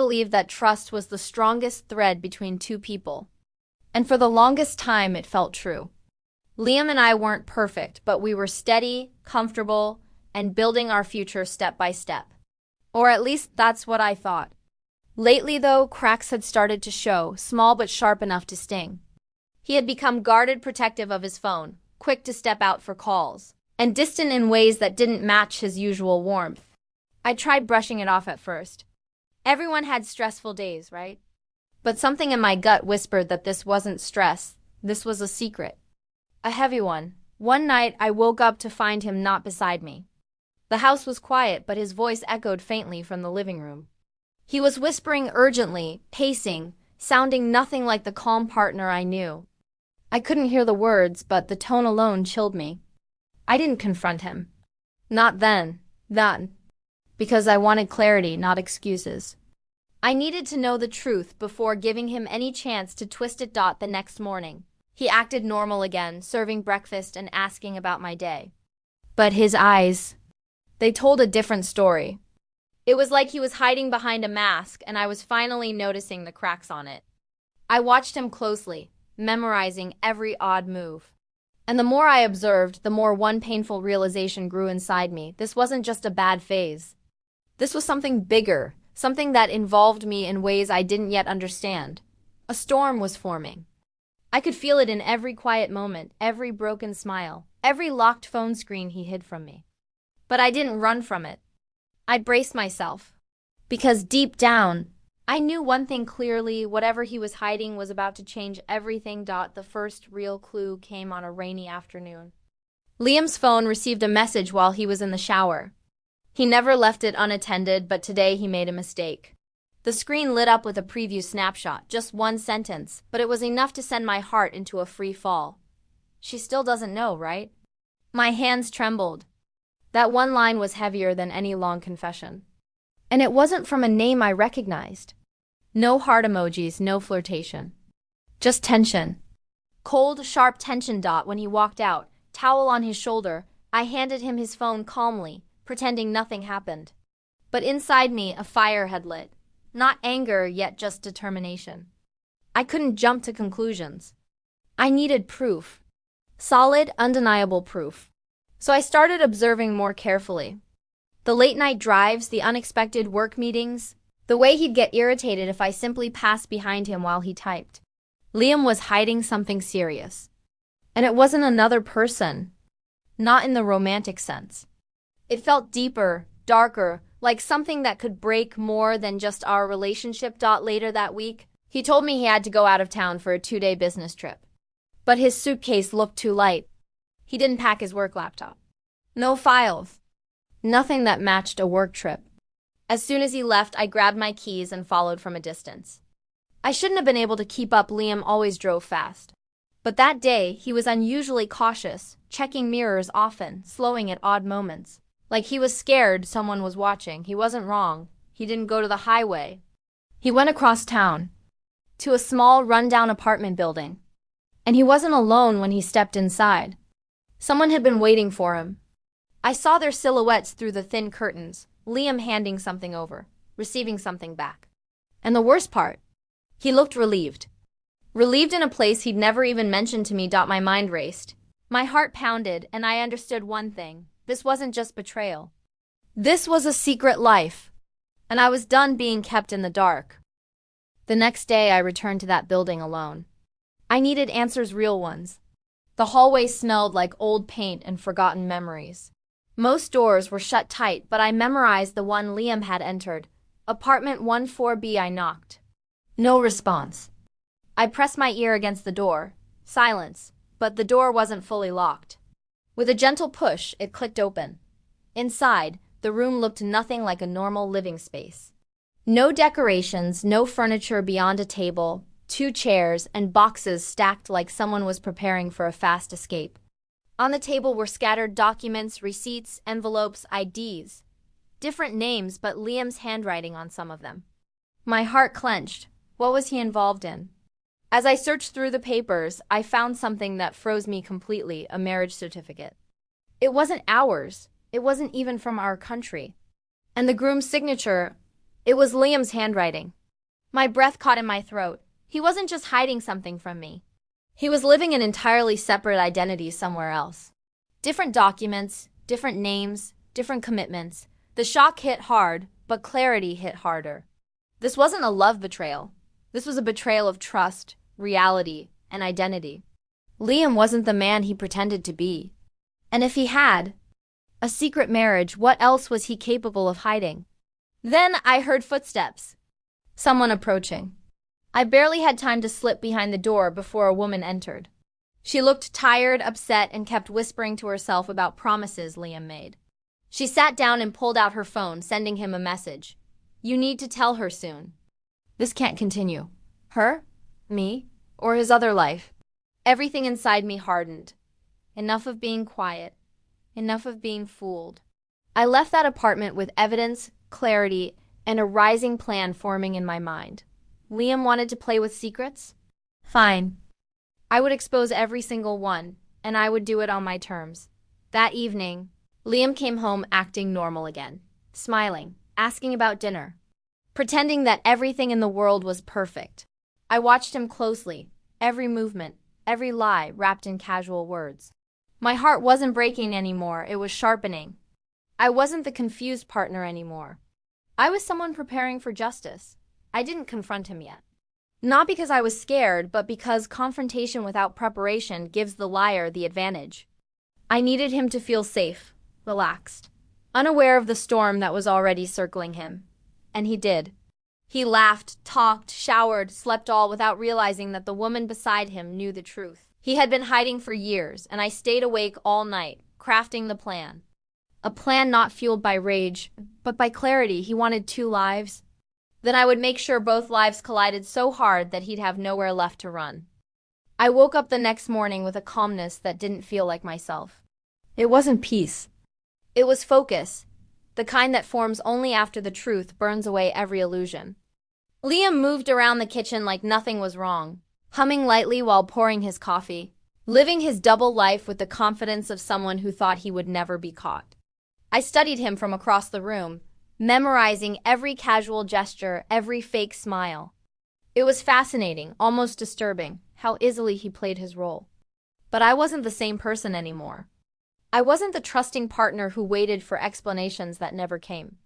believe that trust was the strongest thread between two people. And for the longest time, it felt true. Liam and I weren't perfect, but we were steady, comfortable, and building our future step by step. Or at least that's what I thought. Lately, though, cracks had started to show, small but sharp enough to sting. He had become guarded, protective of his phone, quick to step out for calls, and distant in ways that didn't match his usual warmth. I tried brushing it off at first. Everyone had stressful days, right? But something in my gut whispered that this wasn't stress, this was a secret. A heavy one. One night, I woke up to find him not beside me. The house was quiet, but his voice echoed faintly from the living room. He was whispering urgently, pacing, sounding nothing like the calm partner I knew. I couldn't hear the words, but the tone alone chilled me. I didn't confront him. Not then. Because I wanted clarity, not excuses. I needed to know the truth before giving him any chance to twist it. The next morning, he acted normal again, serving breakfast and asking about my day. But his eyes, they told a different story. It was like he was hiding behind a mask, and I was finally noticing the cracks on it. I watched him closely, memorizing every odd move. And the more I observed, the more one painful realization grew inside me. This wasn't just a bad phase. This was something bigger, something that involved me in ways I didn't yet understand. A storm was forming. I could feel it in every quiet moment, every broken smile, every locked phone screen he hid from me. But I didn't run from it. I braced myself. Because deep down, I knew one thing clearly: whatever he was hiding was about to change everything. The first real clue came on a rainy afternoon. Liam's phone received a message while he was in the shower. He never left it unattended, but today he made a mistake. The screen lit up with a preview snapshot, just one sentence, but it was enough to send my heart into a free fall. She still doesn't know, right? My hands trembled. That one line was heavier than any long confession. And it wasn't from a name I recognized. No heart emojis, no flirtation. Just tension. Cold, sharp tension. When he walked out, towel on his shoulder, I handed him his phone calmly, pretending nothing happened. But inside me, a fire had lit. Not anger, yet just determination. I couldn't jump to conclusions. I needed proof. Solid, undeniable proof. So I started observing more carefully. The late-night drives, the unexpected work meetings, the way he'd get irritated if I simply passed behind him while he typed. Liam was hiding something serious. And it wasn't another person. Not in the romantic sense. It felt deeper, darker, like something that could break more than just our relationship. Later that week, he told me he had to go out of town for a 2-day business trip. But his suitcase looked too light. He didn't pack his work laptop. No files. Nothing that matched a work trip. As soon as he left, I grabbed my keys and followed from a distance. I shouldn't have been able to keep up. Liam always drove fast. But that day, he was unusually cautious, checking mirrors often, slowing at odd moments. Like he was scared someone was watching. He wasn't wrong. He didn't go to the highway. He went across town, to a small, rundown apartment building. And he wasn't alone when he stepped inside. Someone had been waiting for him. I saw their silhouettes through the thin curtains, Liam handing something over, receiving something back. And the worst part, he looked relieved. Relieved in a place he'd never even mentioned to me. My mind raced. My heart pounded, and I understood one thing. This wasn't just betrayal. This was a secret life. And I was done being kept in the dark. The next day, I returned to that building alone. I needed answers, real ones. The hallway smelled like old paint and forgotten memories. Most doors were shut tight, but I memorized the one Liam had entered. Apartment 14B. I knocked. No response. I pressed my ear against the door. Silence, but the door wasn't fully locked. With a gentle push, it clicked open. Inside, the room looked nothing like a normal living space. No decorations, no furniture beyond a table, 2 chairs, and boxes stacked like someone was preparing for a fast escape. On the table were scattered documents, receipts, envelopes, IDs. Different names, but Liam's handwriting on some of them. My heart clenched. What was he involved in? As I searched through the papers, I found something that froze me completely: a marriage certificate. It wasn't ours. It wasn't even from our country. And the groom's signature, it was Liam's handwriting. My breath caught in my throat. He wasn't just hiding something from me. He was living an entirely separate identity somewhere else. Different documents, different names, different commitments. The shock hit hard, but clarity hit harder. This wasn't a love betrayal. This was a betrayal of trust, reality, and identity. Liam wasn't the man he pretended to be. And if he had a secret marriage, what else was he capable of hiding? Then I heard footsteps. Someone approaching. I barely had time to slip behind the door before a woman entered. She looked tired, upset, and kept whispering to herself about promises Liam made. She sat down and pulled out her phone, sending him a message. "You need to tell her soon. This can't continue." Her? Me? Or his other life? Everything inside me hardened. Enough of being quiet. Enough of being fooled. I left that apartment with evidence, clarity, and a rising plan forming in my mind. Liam wanted to play with secrets? Fine. I would expose every single one, and I would do it on my terms. That evening, Liam came home acting normal again, smiling, asking about dinner, pretending that everything in the world was perfect. I watched him closely, every movement, every lie wrapped in casual words. My heart wasn't breaking anymore, it was sharpening. I wasn't the confused partner anymore. I was someone preparing for justice. I didn't confront him yet. Not because I was scared, but because confrontation without preparation gives the liar the advantage. I needed him to feel safe, relaxed, unaware of the storm that was already circling him. And he did. He laughed, talked, showered, slept all without realizing that the woman beside him knew the truth. He had been hiding for years, and I stayed awake all night, crafting the plan. A plan not fueled by rage, but by clarity. He wanted 2 lives. Then I would make sure both lives collided so hard that he'd have nowhere left to run. I woke up the next morning with a calmness that didn't feel like myself. It wasn't peace. It was focus, the kind that forms only after the truth burns away every illusion. Liam moved around the kitchen like nothing was wrong, humming lightly while pouring his coffee, living his double life with the confidence of someone who thought he would never be caught. I studied him from across the room, memorizing every casual gesture, every fake smile. It was fascinating, almost disturbing, how easily he played his role. But I wasn't the same person anymore. I wasn't the trusting partner who waited for explanations that never came.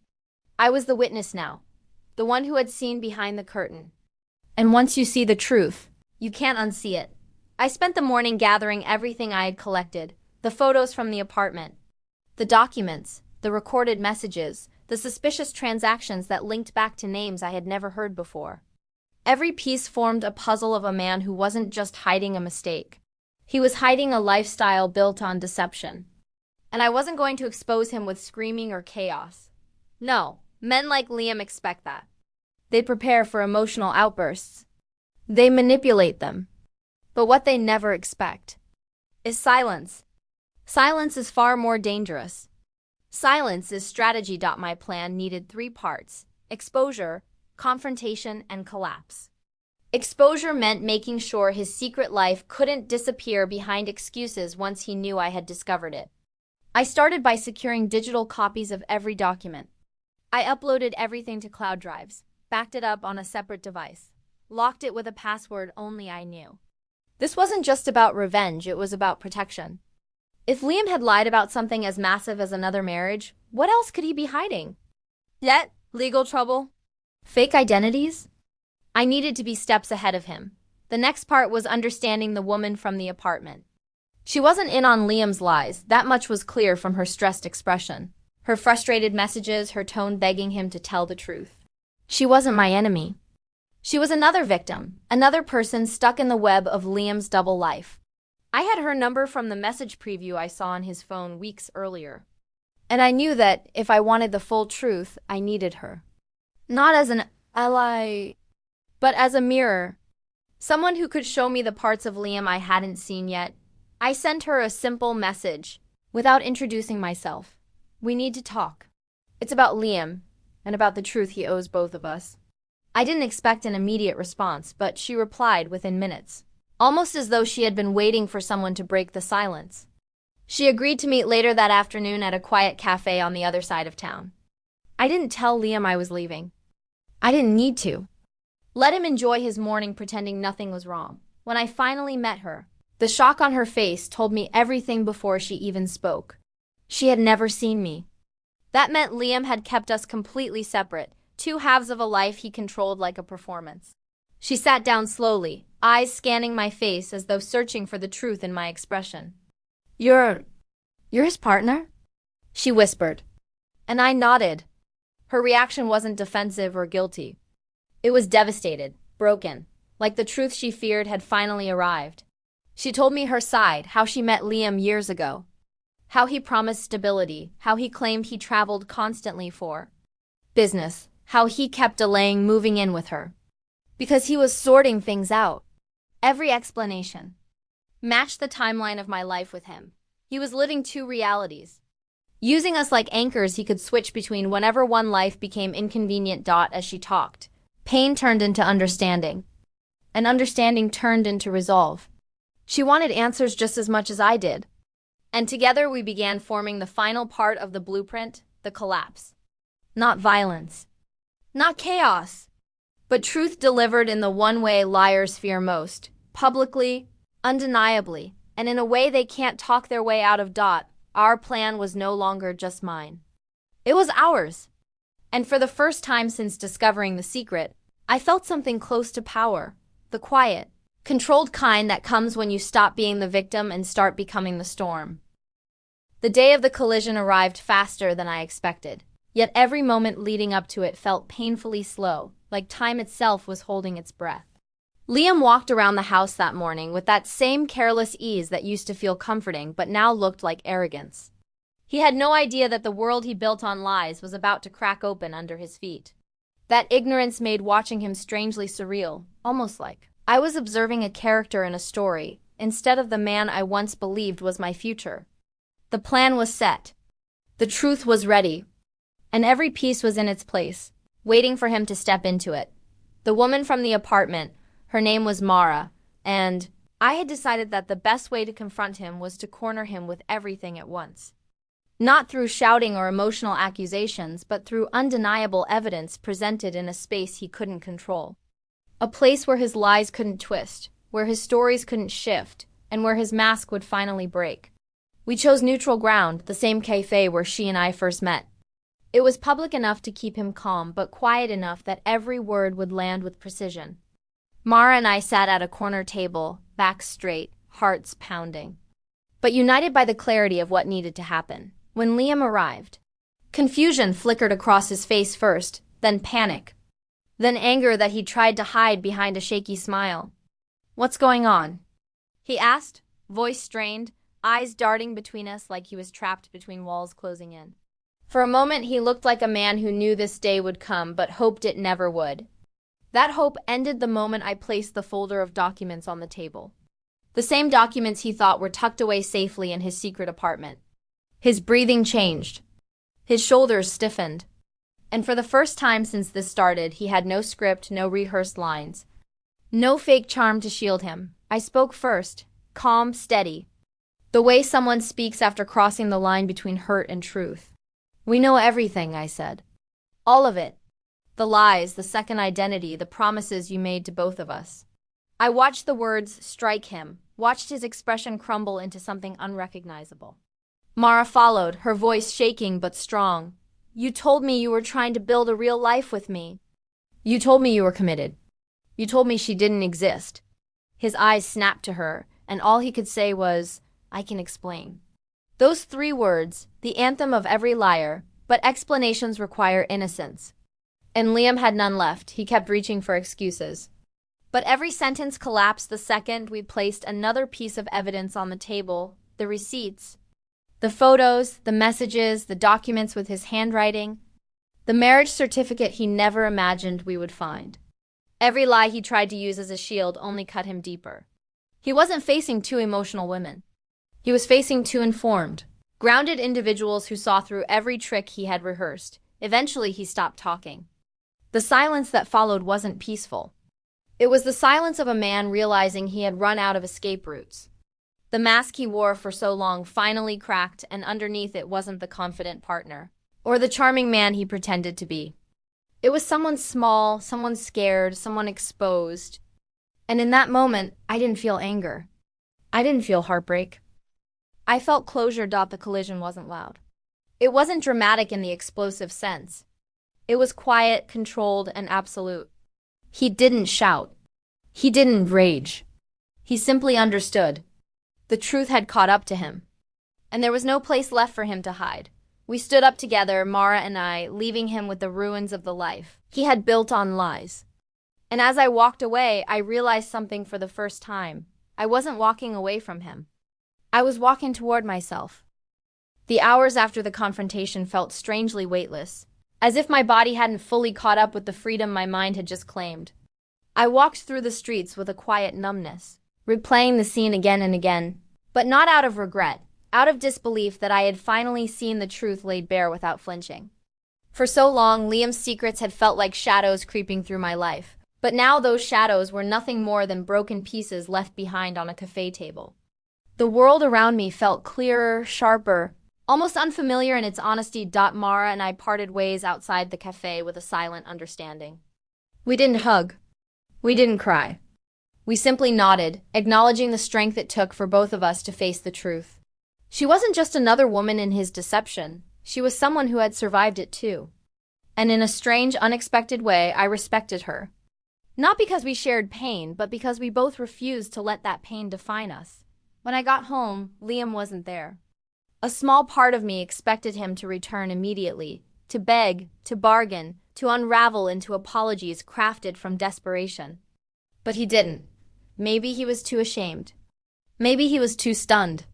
I was the witness now, the one who had seen behind the curtain. And once you see the truth, you can't unsee it. I spent the morning gathering everything I had collected, the photos from the apartment, the documents, the recorded messages, the suspicious transactions that linked back to names I had never heard before. Every piece formed a puzzle of a man who wasn't just hiding a mistake. He was hiding a lifestyle built on deception. And I wasn't going to expose him with screaming or chaos. No, men like Liam expect that. They prepare for emotional outbursts. They manipulate them. But what they never expect is silence. Silence is far more dangerous. Silence is strategy. My plan needed 3 parts: exposure, confrontation, and collapse. Exposure meant making sure his secret life couldn't disappear behind excuses once he knew I had discovered it. I started by securing digital copies of every document. I uploaded everything to cloud drives, backed it up on a separate device, locked it with a password only I knew. This wasn't just about revenge, it was about protection. If Liam had lied about something as massive as another marriage, what else could he be hiding? Debt? Legal trouble? Fake identities? I needed to be steps ahead of him. The next part was understanding the woman from the apartment. She wasn't in on Liam's lies, that much was clear from her stressed expression, her frustrated messages, her tone begging him to tell the truth. She wasn't my enemy. She was another victim, another person stuck in the web of Liam's double life. I had her number from the message preview I saw on his phone weeks earlier. And I knew that if I wanted the full truth, I needed her. Not as an ally, but as a mirror. Someone who could show me the parts of Liam I hadn't seen yet. I sent her a simple message, without introducing myself. We need to talk. It's about Liam, and about the truth he owes both of us. I didn't expect an immediate response, but she replied within minutes, almost as though she had been waiting for someone to break the silence. She agreed to meet later that afternoon at a quiet cafe on the other side of town. I didn't tell Liam I was leaving. I didn't need to. Let him enjoy his morning pretending nothing was wrong. When I finally met her, the shock on her face told me everything before she even spoke. She had never seen me. That meant Liam had kept us completely separate, two halves of a life he controlled like a performance. She sat down slowly, eyes scanning my face as though searching for the truth in my expression. You're his partner? She whispered. And I nodded. Her reaction wasn't defensive or guilty. It was devastated, broken, like the truth she feared had finally arrived. She told me her side, how she met Liam years ago. How he promised stability, how he claimed he traveled constantly for business, how he kept delaying moving in with her. Because he was sorting things out. Every explanation matched the timeline of my life with him. He was living two realities. Using us like anchors he could switch between whenever one life became inconvenient. As she talked, pain turned into understanding. And understanding turned into resolve. She wanted answers just as much as I did. And together we began forming the final part of the blueprint, the collapse. Not violence. Not chaos. But truth delivered in the one way liars fear most. Publicly, undeniably, and in a way they can't talk their way out of. Our plan was no longer just mine. It was ours. And for the first time since discovering the secret, I felt something close to power. The quiet, controlled kind that comes when you stop being the victim and start becoming the storm. The day of the collision arrived faster than I expected, yet every moment leading up to it felt painfully slow, like time itself was holding its breath. Liam walked around the house that morning with that same careless ease that used to feel comforting but now looked like arrogance. He had no idea that the world he built on lies was about to crack open under his feet. That ignorance made watching him strangely surreal, almost like I was observing a character in a story, instead of the man I once believed was my future. The plan was set. The truth was ready. And every piece was in its place, waiting for him to step into it. The woman from the apartment, her name was Mara, and I had decided that the best way to confront him was to corner him with everything at once. Not through shouting or emotional accusations, but through undeniable evidence presented in a space he couldn't control. A place where his lies couldn't twist, where his stories couldn't shift, and where his mask would finally break. We chose neutral ground, the same cafe where she and I first met. It was public enough to keep him calm, but quiet enough that every word would land with precision. Mara and I sat at a corner table, backs straight, hearts pounding, but united by the clarity of what needed to happen. When Liam arrived, confusion flickered across his face first, then panic, then anger that he tried to hide behind a shaky smile. "What's going on?" he asked, voice strained, eyes darting between us like he was trapped between walls closing in. For a moment he looked like a man who knew this day would come but hoped it never would. That hope ended the moment I placed the folder of documents on the table. The same documents he thought were tucked away safely in his secret apartment. His breathing changed. His shoulders stiffened. And for the first time since this started, he had no script, no rehearsed lines. No fake charm to shield him. I spoke first, calm, steady. The way someone speaks after crossing the line between hurt and truth. "We know everything," I said. "All of it. The lies, the second identity, the promises you made to both of us." I watched the words strike him, watched his expression crumble into something unrecognizable. Mara followed, her voice shaking but strong. "You told me you were trying to build a real life with me. You told me you were committed. You told me she didn't exist." His eyes snapped to her, and all he could say was, "I can explain." Those 3 words, the anthem of every liar, but explanations require innocence. And Liam had none left. He kept reaching for excuses. But every sentence collapsed the second we placed another piece of evidence on the table, the receipts. The photos, the messages, the documents with his handwriting. The marriage certificate he never imagined we would find. Every lie he tried to use as a shield only cut him deeper. He wasn't facing 2 emotional women. He was facing 2 informed, grounded individuals who saw through every trick he had rehearsed. Eventually he stopped talking. The silence that followed wasn't peaceful. It was the silence of a man realizing he had run out of escape routes. The mask he wore for so long finally cracked, and underneath it wasn't the confident partner, or the charming man he pretended to be. It was someone small, someone scared, someone exposed. And in that moment, I didn't feel anger. I didn't feel heartbreak. I felt closure. The collision wasn't loud. It wasn't dramatic in the explosive sense. It was quiet, controlled, and absolute. He didn't shout. He didn't rage. He simply understood. The truth had caught up to him, and there was no place left for him to hide. We stood up together, Mara and I, leaving him with the ruins of the life he had built on lies. And as I walked away, I realized something for the first time. I wasn't walking away from him. I was walking toward myself. The hours after the confrontation felt strangely weightless, as if my body hadn't fully caught up with the freedom my mind had just claimed. I walked through the streets with a quiet numbness, replaying the scene again and again, but not out of regret, out of disbelief that I had finally seen the truth laid bare without flinching. For so long, Liam's secrets had felt like shadows creeping through my life, but now those shadows were nothing more than broken pieces left behind on a cafe table. The world around me felt clearer, sharper, almost unfamiliar in its honesty. Mara and I parted ways outside the cafe with a silent understanding. We didn't hug. We didn't cry. We simply nodded, acknowledging the strength it took for both of us to face the truth. She wasn't just another woman in his deception. She was someone who had survived it too. And in a strange, unexpected way, I respected her. Not because we shared pain, but because we both refused to let that pain define us. When I got home, Liam wasn't there. A small part of me expected him to return immediately, to beg, to bargain, to unravel into apologies crafted from desperation. But he didn't. Maybe he was too ashamed. Maybe he was too stunned.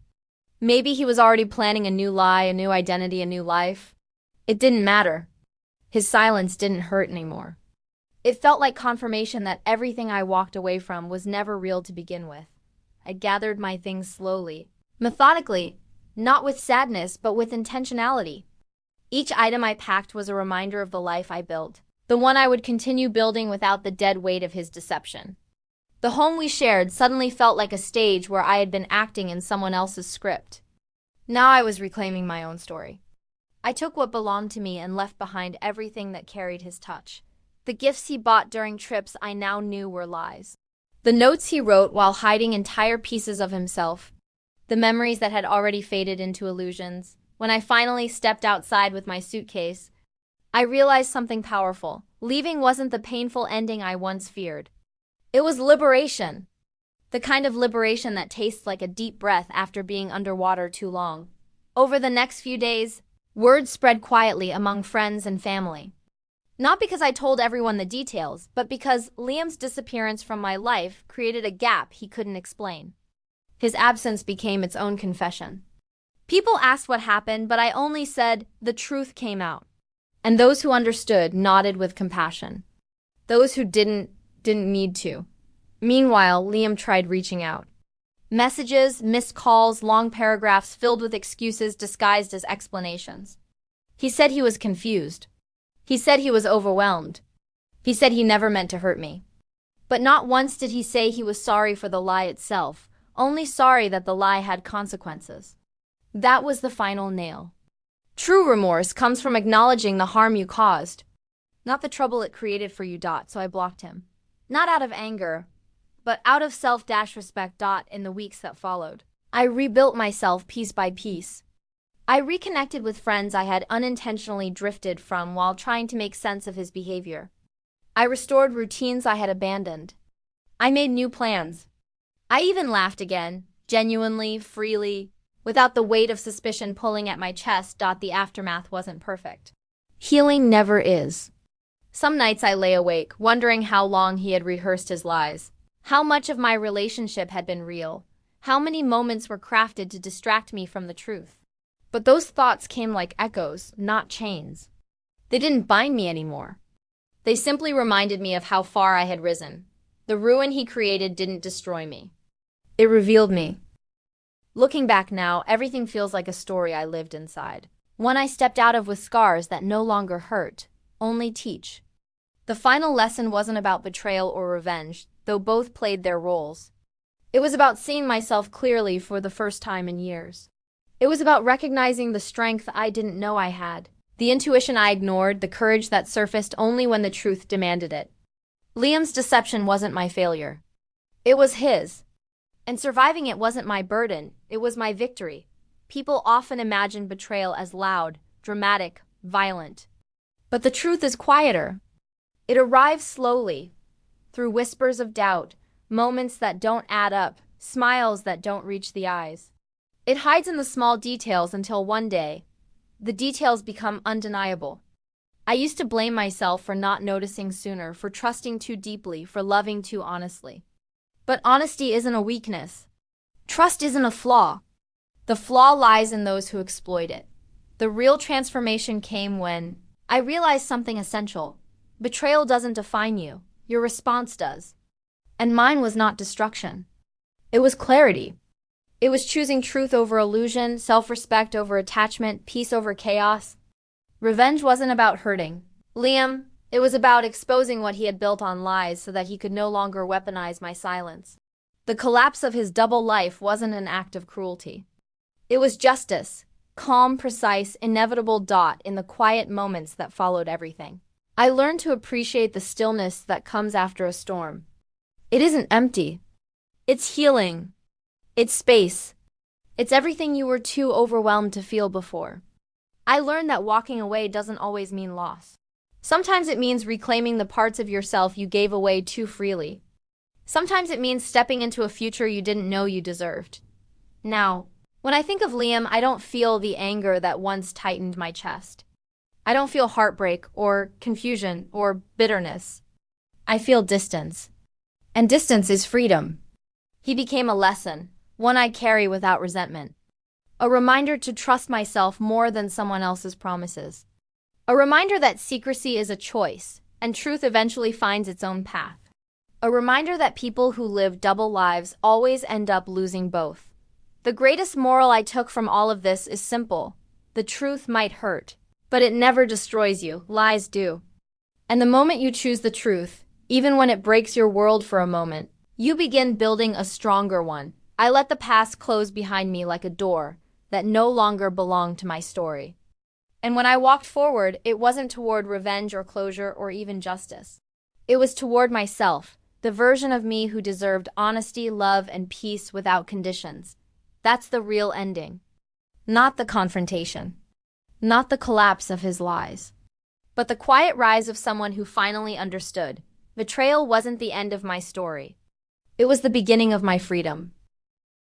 Maybe he was already planning a new lie, a new identity, a new life. It didn't matter. His silence didn't hurt anymore. It felt like confirmation that everything I walked away from was never real to begin with. I gathered my things slowly, methodically, not with sadness, but with intentionality. Each item I packed was a reminder of the life I built, the one I would continue building without the dead weight of his deception. The home we shared suddenly felt like a stage where I had been acting in someone else's script. Now I was reclaiming my own story. I took what belonged to me and left behind everything that carried his touch. The gifts he bought during trips I now knew were lies. The notes he wrote while hiding entire pieces of himself. The memories that had already faded into illusions. When I finally stepped outside with my suitcase, I realized something powerful. Leaving wasn't the painful ending I once feared. It was liberation. The kind of liberation that tastes like a deep breath after being underwater too long. Over the next few days, word spread quietly among friends and family. Not because I told everyone the details, but because Liam's disappearance from my life created a gap he couldn't explain. His absence became its own confession. People asked what happened, but I only said the truth came out. And those who understood nodded with compassion. Those who didn't need to. Meanwhile, Liam tried reaching out. Messages, missed calls, long paragraphs filled with excuses disguised as explanations. He said he was confused. He said he was overwhelmed. He said he never meant to hurt me. But not once did he say he was sorry for the lie itself, only sorry that the lie had consequences. That was the final nail. True remorse comes from acknowledging the harm you caused, not the trouble it created for you. So I blocked him. Not out of anger, but out of self-respect. In the weeks that followed, I rebuilt myself piece by piece. I reconnected with friends I had unintentionally drifted from while trying to make sense of his behavior. I restored routines I had abandoned. I made new plans. I even laughed again, genuinely, freely, without the weight of suspicion pulling at my chest. The aftermath wasn't perfect. Healing never is. Some nights I lay awake, wondering how long he had rehearsed his lies, how much of my relationship had been real, how many moments were crafted to distract me from the truth. But those thoughts came like echoes, not chains. They didn't bind me anymore. They simply reminded me of how far I had risen. The ruin he created didn't destroy me. It revealed me. Looking back now, everything feels like a story I lived inside. One I stepped out of with scars that no longer hurt, only teach. The final lesson wasn't about betrayal or revenge, though both played their roles. It was about seeing myself clearly for the first time in years. It was about recognizing the strength I didn't know I had, The intuition I ignored, the courage that surfaced only when the truth demanded it. Liam's deception wasn't my failure. It was his. And surviving it wasn't my burden, it was my victory. People often imagine betrayal as loud, dramatic, violent. But the truth is quieter. It arrives slowly, through whispers of doubt, moments that don't add up, smiles that don't reach the eyes. It hides in the small details until one day, the details become undeniable. I used to blame myself for not noticing sooner, for trusting too deeply, for loving too honestly. But honesty isn't a weakness. Trust isn't a flaw. The flaw lies in those who exploit it. The real transformation came when I realized something essential. Betrayal doesn't define you. Your response does. And mine was not destruction. It was clarity. It was choosing truth over illusion, self-respect over attachment, peace over chaos. Revenge wasn't about hurting Liam. It was about exposing what he had built on lies so that he could no longer weaponize my silence. The collapse of his double life wasn't an act of cruelty. It was justice, calm, precise, inevitable dot in the quiet moments that followed everything. I learned to appreciate the stillness that comes after a storm. It isn't empty. It's healing. It's space. It's everything you were too overwhelmed to feel before. I learned that walking away doesn't always mean loss. Sometimes it means reclaiming the parts of yourself you gave away too freely. Sometimes it means stepping into a future you didn't know you deserved. Now, when I think of Liam, I don't feel the anger that once tightened my chest. I don't feel heartbreak or confusion or bitterness. I feel distance. And distance is freedom. He became a lesson, one I carry without resentment. A reminder to trust myself more than someone else's promises. A reminder that secrecy is a choice, and truth eventually finds its own path. A reminder that people who live double lives always end up losing both. The greatest moral I took from all of this is simple. The truth might hurt, but it never destroys you. Lies do. And the moment you choose the truth, even when it breaks your world for a moment, you begin building a stronger one. I let the past close behind me like a door that no longer belonged to my story. And when I walked forward, it wasn't toward revenge or closure or even justice. It was toward myself, the version of me who deserved honesty, love, and peace without conditions. That's the real ending. Not the confrontation. Not the collapse of his lies. But the quiet rise of someone who finally understood. Betrayal wasn't the end of my story. It was the beginning of my freedom.